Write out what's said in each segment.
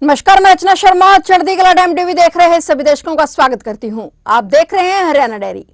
नमस्कार, मैं रचना शर्मा चढ़ती कला टाइम टीवी देख रहे हैं सभी दर्शकों का स्वागत करती हूं। आप देख रहे हैं हरियाणा डायरी।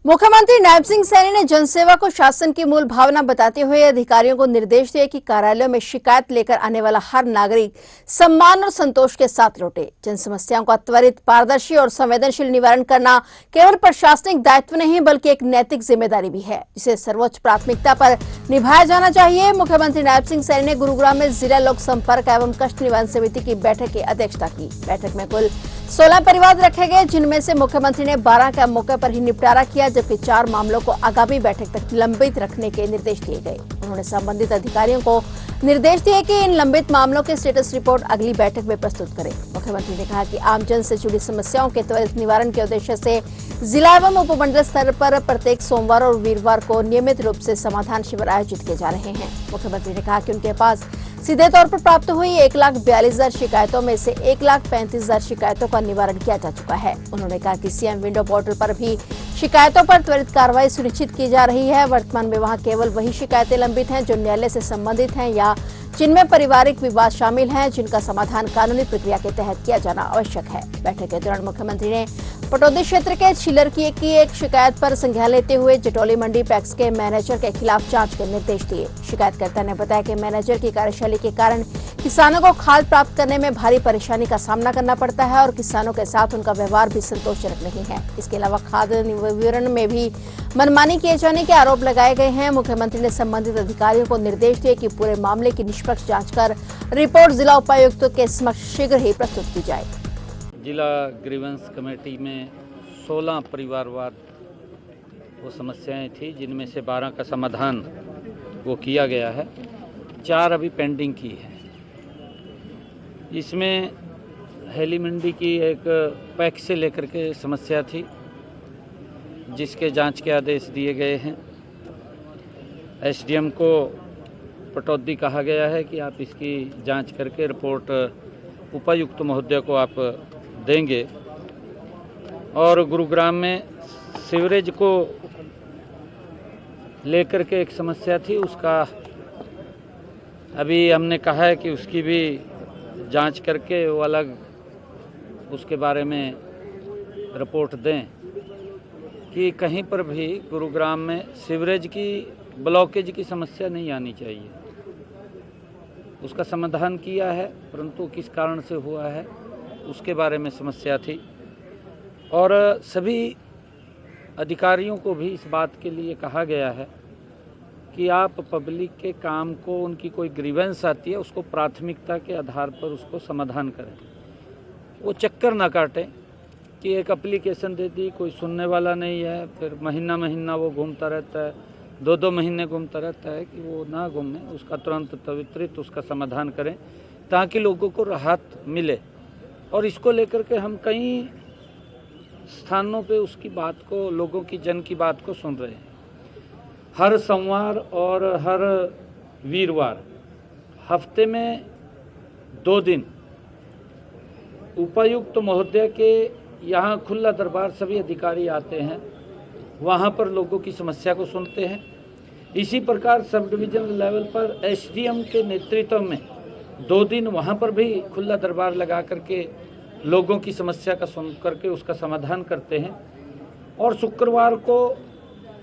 मुख्यमंत्री नायब सिंह सैनी ने जनसेवा को शासन की मूल भावना बताते हुए अधिकारियों को निर्देश दिए कि कार्यालयों में शिकायत लेकर आने वाला हर नागरिक सम्मान और संतोष के साथ लौटे। जन समस्याओं का त्वरित, पारदर्शी और संवेदनशील निवारण करना केवल प्रशासनिक दायित्व नहीं बल्कि एक नैतिक जिम्मेदारी भी है, जिसे सर्वोच्च प्राथमिकता पर निभाया जाना चाहिए। मुख्यमंत्री नायब सिंह सैनी ने गुरुग्राम में जिला लोक संपर्क एवं कष्ट निवारण समिति की बैठक की अध्यक्षता की। बैठक में कुल 16 परिवाद रखे गए, जिनमें से मुख्यमंत्री ने 12 का मौके पर ही निपटारा किया, जबकि 4 मामलों को आगामी बैठक तक लंबित रखने के निर्देश दिए गए। उन्होंने संबंधित अधिकारियों को निर्देश दिए कि इन लंबित मामलों के स्टेटस रिपोर्ट अगली बैठक में प्रस्तुत करें। मुख्यमंत्री ने कहा कि आमजन से जुड़ी समस्याओं के त्वरित निवारण के उद्देश्य से जिला एवं उपमंडल स्तर पर प्रत्येक सोमवार और वीरवार को नियमित रूप से समाधान शिविर आयोजित किए जा रहे हैं। मुख्यमंत्री ने कहा कि उनके पास सीधे तौर पर प्राप्त हुई 1,42,000 शिकायतों में से 1,35,000 शिकायतों का निवारण किया जा चुका है। उन्होंने कहा कि सीएम विंडो पोर्टल पर भी शिकायतों पर त्वरित कार्रवाई सुनिश्चित की जा रही है। वर्तमान में वहां केवल वही शिकायतें लंबित हैं जो न्यायालय से संबंधित हैं या जिनमें पारिवारिक विवाद शामिल हैं, जिनका समाधान कानूनी प्रक्रिया के तहत किया जाना आवश्यक है। बैठक के दौरान मुख्यमंत्री ने पटौदी क्षेत्र के छिलर की एक शिकायत पर संज्ञान लेते हुए जटौली मंडी पैक्स के मैनेजर के खिलाफ जांच के निर्देश दिए। शिकायतकर्ता ने बताया कि मैनेजर की कार्यशैली के कारण किसानों को खाद प्राप्त करने में भारी परेशानी का सामना करना पड़ता है और किसानों के साथ उनका व्यवहार भी संतोषजनक नहीं है। इसके अलावा खाद वितरण में भी मनमानी किए जाने के आरोप लगाए गए हैं। मुख्यमंत्री ने संबंधित अधिकारियों को निर्देश दिए कि पूरे मामले की निष्पक्ष जांच कर रिपोर्ट जिला उपायुक्त के समक्ष शीघ्र ही प्रस्तुत की जाए। जिला ग्रीवेंस कमेटी में 16 परिवारवार वो समस्याएं थी, जिनमें से 12 का समाधान वो किया गया है, 4 अभी पेंडिंग की है। इसमें हेली मंडी की एक पैक से लेकर के समस्या थी, जिसके जांच के आदेश दिए गए हैं। एसडीएम को पटौदी कहा गया है कि आप इसकी जांच करके रिपोर्ट उपायुक्त महोदय को आप देंगे। और गुरुग्राम में सीवरेज को लेकर के एक समस्या थी, उसका अभी हमने कहा है कि उसकी भी जांच करके वो अलग उसके बारे में रिपोर्ट दें कि कहीं पर भी गुरुग्राम में सीवरेज की ब्लॉकेज की समस्या नहीं आनी चाहिए। उसका समाधान किया है, परंतु किस कारण से हुआ है उसके बारे में समस्या थी। और सभी अधिकारियों को भी इस बात के लिए कहा गया है कि आप पब्लिक के काम को, उनकी कोई ग्रीवेंस आती है, उसको प्राथमिकता के आधार पर उसको समाधान करें। वो चक्कर ना काटें कि एक एप्लीकेशन दे दी, कोई सुनने वाला नहीं है, फिर महीना महीना वो घूमता रहता है, 2-2 महीने घूमता रहता है, कि वो ना घूमे, उसका तुरंत त्वरित उसका समाधान करें ताकि लोगों को राहत मिले। और इसको लेकर के हम कई स्थानों पे उसकी बात को, लोगों की जन की बात को सुन रहे हैं। हर सोमवार और हर वीरवार हफ्ते में 2 दिन उपायुक्त महोदय के यहाँ खुला दरबार सभी अधिकारी आते हैं, वहाँ पर लोगों की समस्या को सुनते हैं। इसी प्रकार सब डिवीजन लेवल पर एसडीएम के नेतृत्व में 2 दिन वहाँ पर भी खुला दरबार लगा करके लोगों की समस्या का सुन करके उसका समाधान करते हैं। और शुक्रवार को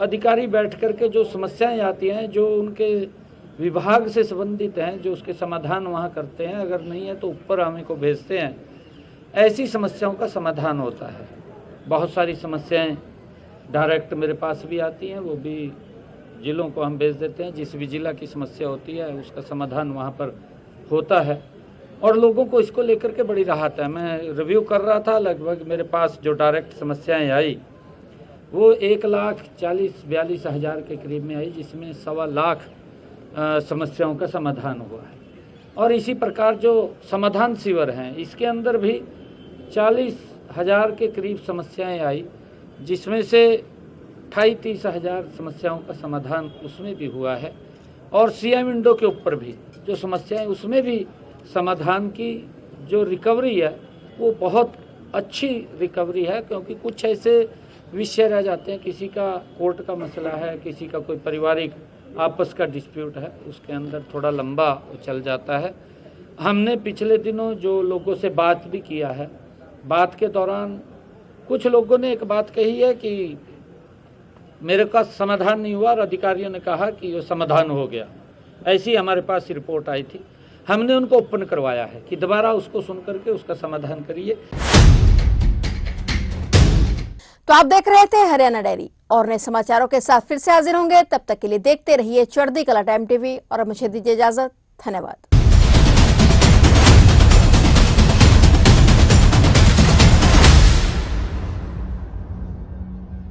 अधिकारी बैठ करके जो समस्याएं आती हैं, जो उनके विभाग से संबंधित हैं, जो उसके समाधान वहाँ करते हैं, अगर नहीं है तो ऊपर हमें को भेजते हैं। ऐसी समस्याओं का समाधान होता है। बहुत सारी समस्याएं डायरेक्ट मेरे पास भी आती हैं, वो भी जिलों को हम भेज देते हैं। जिस भी जिला की समस्या होती है उसका समाधान वहाँ पर होता है और लोगों को इसको लेकर के बड़ी राहत है। मैं रिव्यू कर रहा था, लगभग मेरे पास जो डायरेक्ट समस्याएं आई वो 1,40,42,000 के करीब में आई, जिसमें 1.25 लाख समस्याओं का समाधान हुआ है। और इसी प्रकार जो समाधान शिविर हैं, इसके अंदर भी 40,000 के करीब समस्याएं आई, जिसमें से 28-30,000 समस्याओं का समाधान उसमें भी हुआ है। और सीएम विंडो के ऊपर भी जो समस्याएं, उसमें भी समाधान की जो रिकवरी है वो बहुत अच्छी रिकवरी है, क्योंकि कुछ ऐसे विषय रह जाते हैं, किसी का कोर्ट का मसला है, किसी का कोई पारिवारिक आपस का डिस्प्यूट है, उसके अंदर थोड़ा लंबा चल जाता है। हमने पिछले दिनों जो लोगों से बात भी किया है, बात के दौरान कुछ लोगों ने एक बात कही है कि मेरे का समाधान नहीं हुआ और अधिकारियों ने कहा कि वो समाधान हो गया। ऐसी हमारे पास रिपोर्ट आई थी। हमने उनको ओपन करवाया है कि दोबारा उसको सुन करके उसका समाधान करिए। तो आप देख रहे थे हरियाणा डायरी और नए समाचारों के साथ फिर से हाजिर होंगे। तब तक के लिए देखते रहिए चढ़ती कला टाइम टीवी और मुझे दीजिए इजाजत। धन्यवाद।